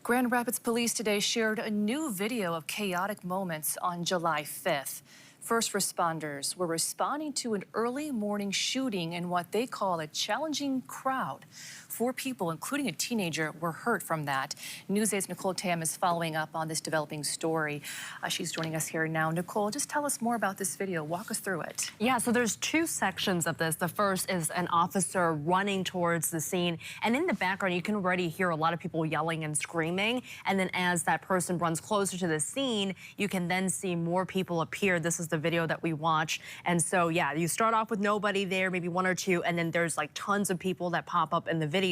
Grand Rapids Police today shared a new video of chaotic moments on July 5th. First responders were responding to an early morning shooting in what they call a challenging crowd. 4 people, including a teenager, were hurt from that. News 8's Nicole Tam is following up on this developing story. She's joining us here now. Nicole, just tell us more about this video. Walk us through it. Yeah, so there's 2 sections of this. The first is an officer running towards the scene. And in the background, you can already hear a lot of people yelling and screaming. And then as that person runs closer to the scene, you can then see more people appear. This is the video that we watched. And so, yeah, you start off with nobody there, maybe 1 or 2, and then there's like tons of people that pop up in the video.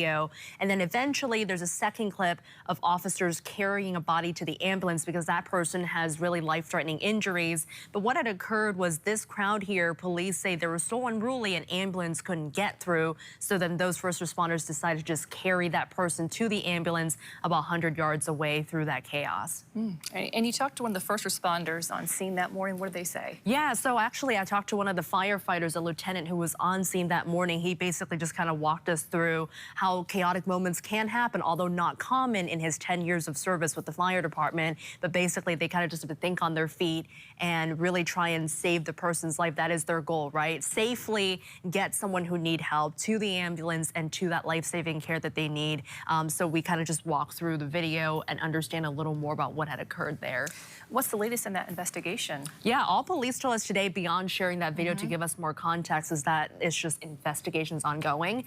And then eventually there's a second clip of officers carrying a body to the ambulance because that person has really life-threatening injuries. But what had occurred was this crowd here, police say they were so unruly an ambulance couldn't get through. So then those first responders decided to just carry that person to the ambulance about 100 yards away through that chaos. And you talked to one of the first responders on scene that morning. What did they say? Yeah, so actually I talked to one of the firefighters, a lieutenant who was on scene that morning. He basically just kind of walked us through how chaotic moments can happen, although not common in his 10 years of service with the fire department. But basically they kind of just have to think on their feet and really try and save the person's life. That is their goal, right? Safely get someone who need help to the ambulance and to that life-saving care that they need. So we kind of just walk through the video and understand a little more about what had occurred there. What's the latest in that investigation? Yeah, all police told us today, beyond sharing that video to give us more context, is that it's just investigations ongoing.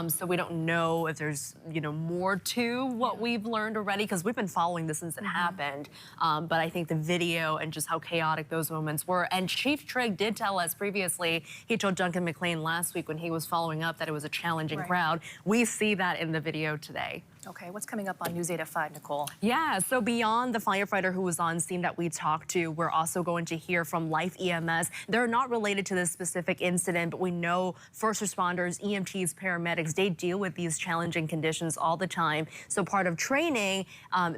So we don't know if there's, more to what we've learned already, because we've been following this since it happened. But I think the video and just how chaotic those moments were. And Chief Trigg did tell us previously, he told Duncan McLean last week when he was following up that it was a challenging crowd. We see that in the video today. Okay, what's coming up on News 8 at 5, Nicole? Yeah, so beyond the firefighter who was on scene that we talked to, we're also going to hear from Life EMS. They're not related to this specific incident, but we know first responders, EMTs, paramedics, they deal with these challenging conditions all the time. So part of training,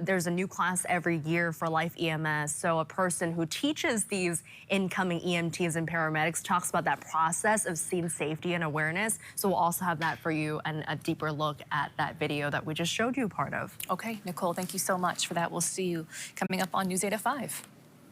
there's a new class every year for Life EMS. So a person who teaches these incoming EMTs and paramedics talks about that process of scene safety and awareness. So we'll also have that for you and a deeper look at that video that we just showed you part of. Okay, Nicole, thank you so much for that. We'll see you coming up on News 8 at 5.